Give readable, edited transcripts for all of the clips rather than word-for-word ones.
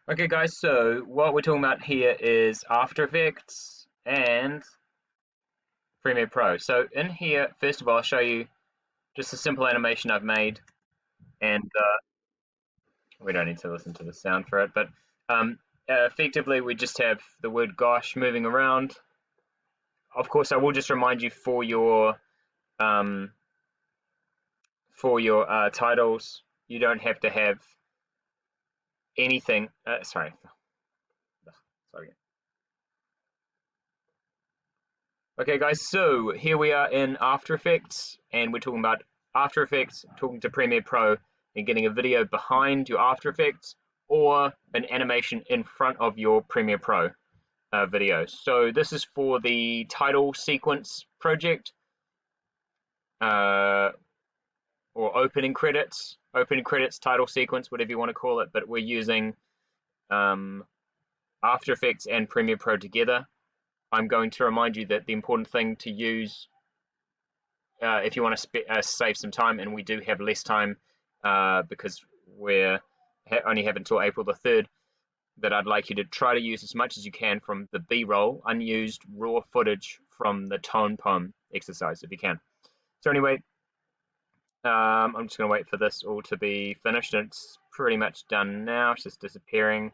Okay guys, so what we're talking about here is After Effects and Premiere Pro. So in here, first of all, I'll show you just a simple animation I've made, and we don't need to listen to the sound for it, but um, effectively we just have the word gosh moving around. Of course, I will just remind you um, for your titles, you don't have to have anything. Sorry. Okay, guys, so here we are in After Effects, and we're talking about After Effects, talking to Premiere Pro, and getting a video behind your After Effects or an animation in front of your Premiere Pro video. So this is for the title sequence project, uh, or opening credits, title sequence, whatever you want to call it, but we're using um, After Effects and Premiere Pro together. I'm going to remind you that the important thing to use if you want to save some time, and we do have less time because we're only have until April the 3rd, that I'd like you to try to use as much as you can from the B-roll, unused raw footage from the tone poem exercise, if you can. So anyway, I'm just going to wait for this all to be finished, and it's pretty much done now. It's just disappearing.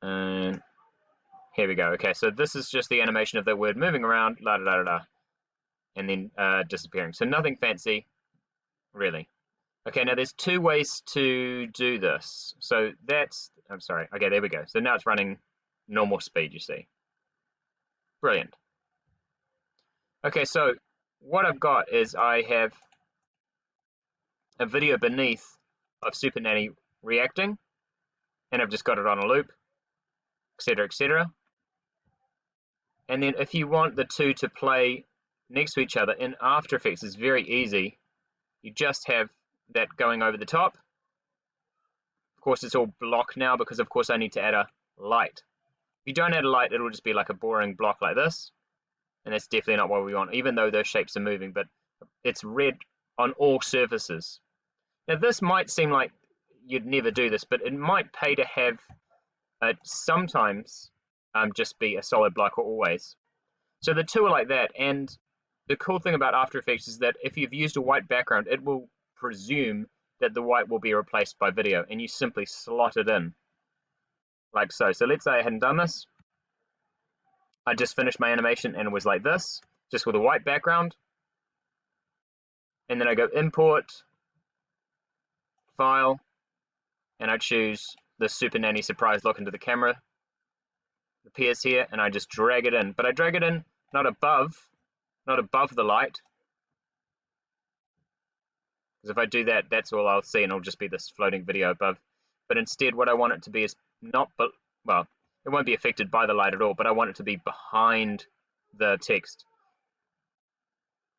And here we go. Okay, so this is just the animation of the word moving around, la da da da, and then disappearing. So nothing fancy, really. Okay, now there's two ways to do this. So I'm sorry. Okay, there we go. So now it's running normal speed, you see. Brilliant. Okay, so what I've got is I have a video beneath of Super Nanny reacting, and I've just got it on a loop, etc., etc. And then if you want the two to play next to each other in After Effects, it's very easy. You just have that going over the top. Of course, it's all blocked now because, of course, I need to add a light. If you don't add a light, it'll just be like a boring block like this. And that's definitely not what we want, even though those shapes are moving, but it's red on all surfaces. Now, this might seem like you'd never do this, but it might pay to have sometimes just be a solid block or always. So the two are like that, and the cool thing about After Effects is that if you've used a white background, it will presume that the white will be replaced by video, and you simply slot it in, like so. So let's say I hadn't done this. I just finished my animation and it was like this, just with a white background. And then I go Import, File, and I choose the Super Nanny surprise look into the camera. It appears here, and I just drag it in. But I drag it in not above the light, because if I do that, that's all I'll see, and it'll just be this floating video above. But instead, what I want it to be is not, well, it won't be affected by the light at all, but I want it to be behind the text.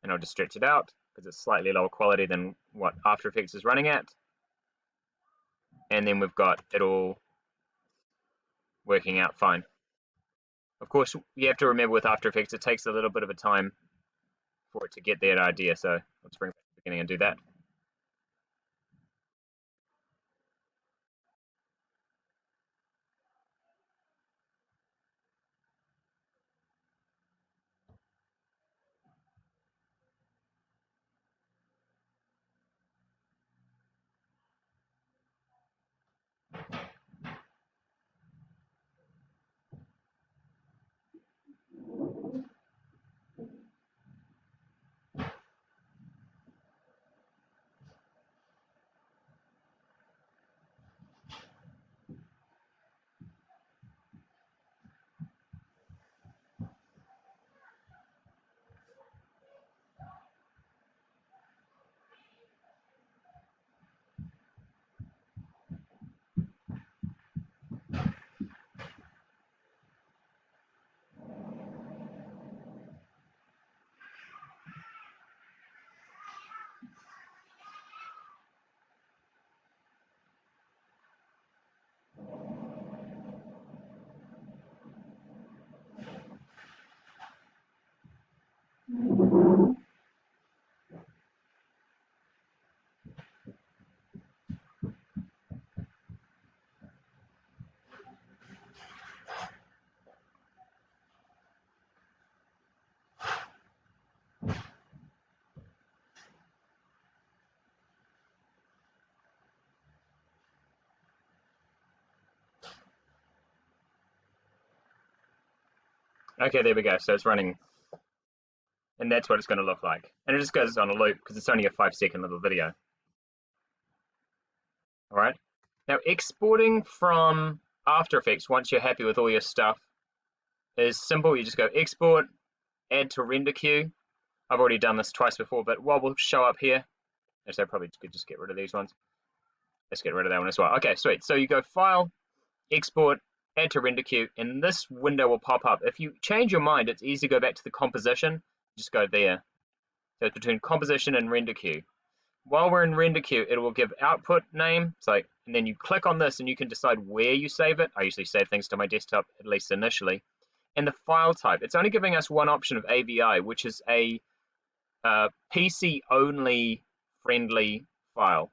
And I'll just stretch it out, because it's slightly lower quality than what After Effects is running at. And then we've got it all working out fine. Of course, you have to remember with After Effects, it takes a little bit of a time for it to get that idea. So let's bring it back to the beginning and do that. Okay, there we go. So it's running, and that's what it's going to look like. And it just goes on a loop because it's only a 5-second little video. All right. Now, exporting from After Effects once you're happy with all your stuff is simple. You just go export, add to render queue. I've already done this twice before, but what will show up here, actually I probably could just get rid of these ones. Let's get rid of that one as well. Okay, sweet. So you go File, Export, Add to Render Queue, and this window will pop up. If you change your mind, it's easy to go back to the composition. Just go there. So it's between composition and render queue. While we're in render queue, it will give output name. It's like, and then you click on this and you can decide where you save it. I usually save things to my desktop, at least initially. And the file type, it's only giving us one option of AVI, which is a PC only friendly file.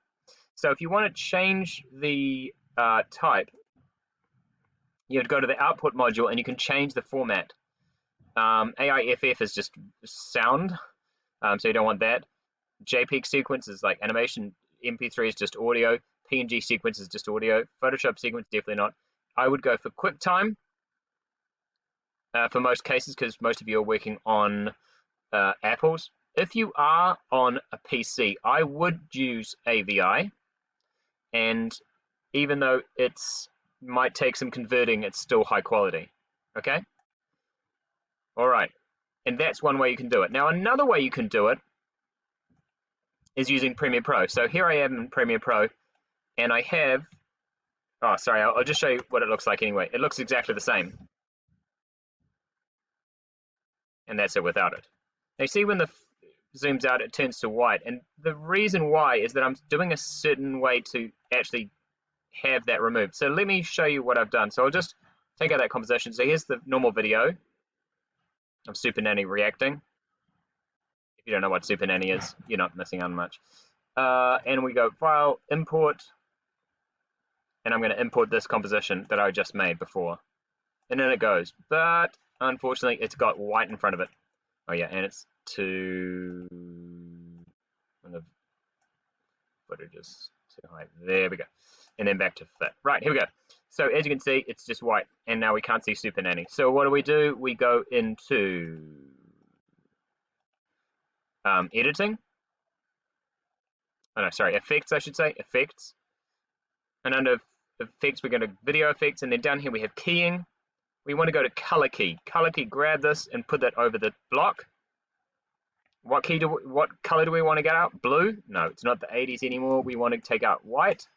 So if you want to change the type, you would go to the output module and you can change the format. AIFF is just sound, so you don't want that. JPEG sequence is like animation, MP3 is just audio, PNG sequence is just audio, Photoshop sequence definitely not. I would go for QuickTime for most cases because most of you are working on Apples. If you are on a PC, I would use AVI, and even though it's might take some converting, it's still high quality. Okay? All right. And that's one way you can do it. Now, another way you can do it is using Premiere Pro. So here I am in Premiere Pro, and I have, oh, sorry, I'll just show you what it looks like anyway. It looks exactly the same. And that's it without it. Now, you see when the zooms out, it turns to white. And the reason why is that I'm doing a certain way to actually have that removed. So let me show you what I've done. So I'll just take out that composition. So here's the normal video of Super Nanny reacting. If you don't know what Super Nanny is, you're not missing out much. And we go File, Import, and I'm going to import this composition that I just made before. And then it goes. But unfortunately, it's got white in front of it. Oh yeah, and it's too... the footage is too high. There we go. And then back to fit. Right, here we go. So as you can see, it's just white, and now we can't see Super Nanny. So what do? We go into editing. Oh no, sorry, effects, I should say, effects. And under effects, we're going to video effects, and then down here we have keying. We want to go to color key. Color key, grab this and put that over the block. What color do we want to get out? Blue? No, it's not the 80s anymore. We want to take out white.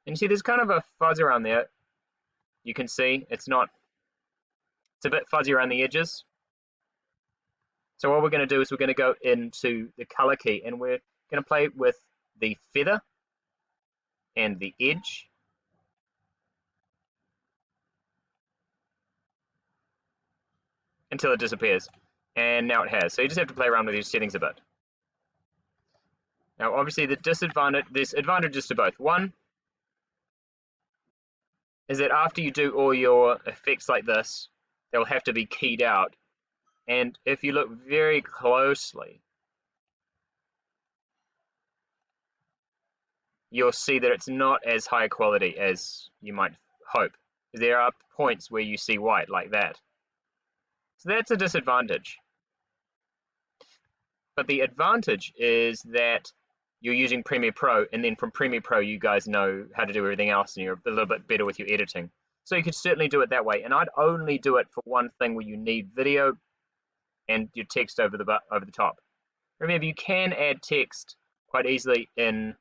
And you see there's kind of a fuzz around there. You can see it's a bit fuzzy around the edges. So what we're going to do is we're going to go into the color key, and we're going to play with the feather and the edge. Until it disappears. And now it has. So you just have to play around with your settings a bit. Now obviously there's advantages to both. One is that after you do all your effects like this, they'll have to be keyed out. And if you look very closely, you'll see that it's not as high quality as you might hope. There are points where you see white like that. So that's a disadvantage. But the advantage is that you're using Premiere Pro, and then from Premiere Pro you guys know how to do everything else, and you're a little bit better with your editing. So you could certainly do it that way. And I'd only do it for one thing where you need video and your text over the top. Remember, you can add text quite easily in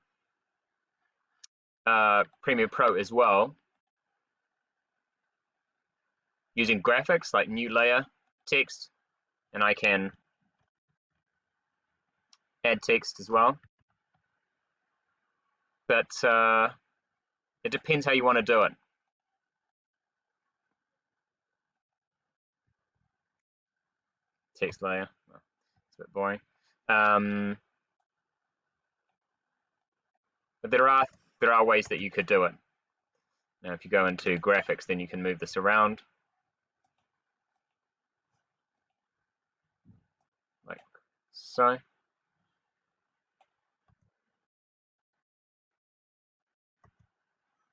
Premiere Pro as well, using graphics like new layer, text, and I can add text as well. But it depends how you want to do it. Text layer, well, it's a bit boring. But there are ways that you could do it. Now, if you go into graphics, then you can move this around, like so.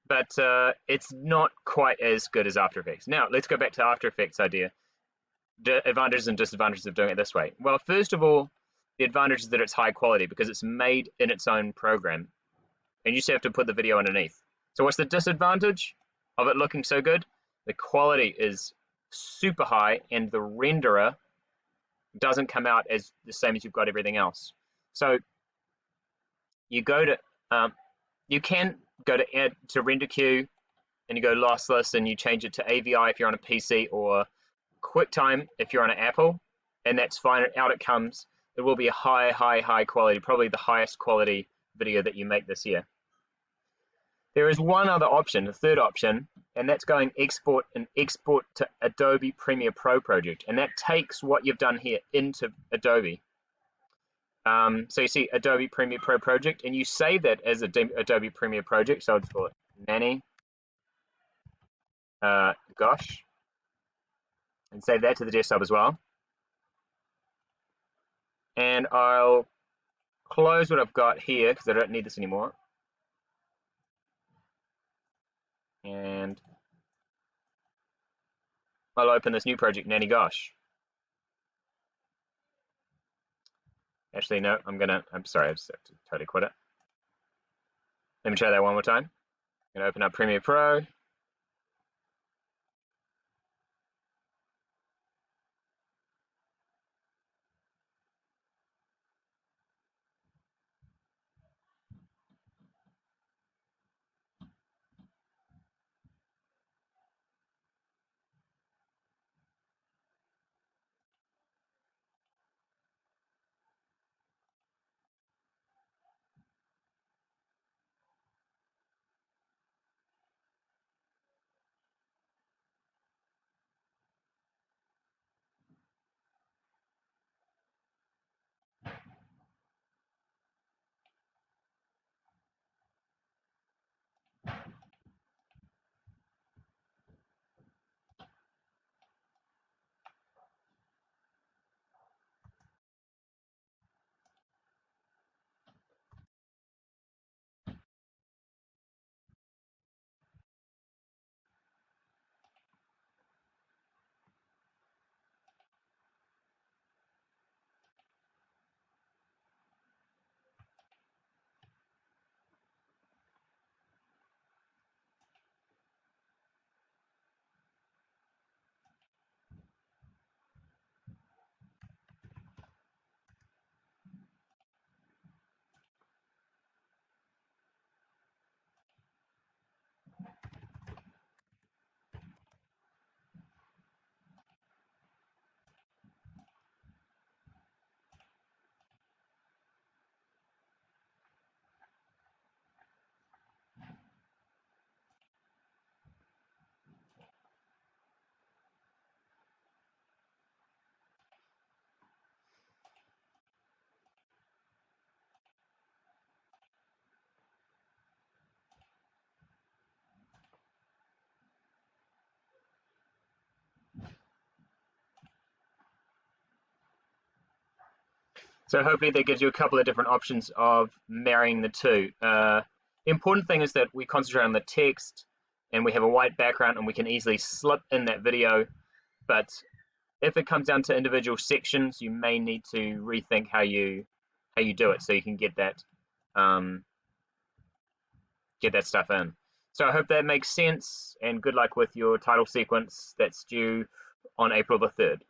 But it's not quite as good as After Effects. Now, let's go back to After Effects idea. advantages and disadvantages of doing it this way. Well, first of all, the advantage is that it's high quality because it's made in its own program, and you just have to put the video underneath. So what's the disadvantage of it looking so good? The quality is super high, and the renderer doesn't come out as the same as you've got everything else. So you go to, you can go to add to render queue, and you go lossless, and you change it to AVI if you're on a PC, or QuickTime if you're on an Apple, and that's fine. Out it comes. It will be a high quality, probably the highest quality video that you make this year. There is one other option, the third option, and that's going export to Adobe Premiere Pro project, and that takes what you've done here into Adobe. So you see Adobe Premiere Pro project, and you save that as Adobe Premiere project. So I'll just call it Nanny Gosh, and save that to the desktop as well. And I'll close what I've got here because I don't need this anymore. And I'll open this new project, Nanny Gosh. Actually, no, I'm sorry, I just have to totally quit it. Let me try that one more time. I'm going to open up Premiere Pro. So hopefully that gives you a couple of different options of marrying the two. The important thing is that we concentrate on the text, and we have a white background, and we can easily slip in that video. But if it comes down to individual sections, you may need to rethink how you do it so you can get that stuff in. So I hope that makes sense, and good luck with your title sequence that's due on April the 3rd.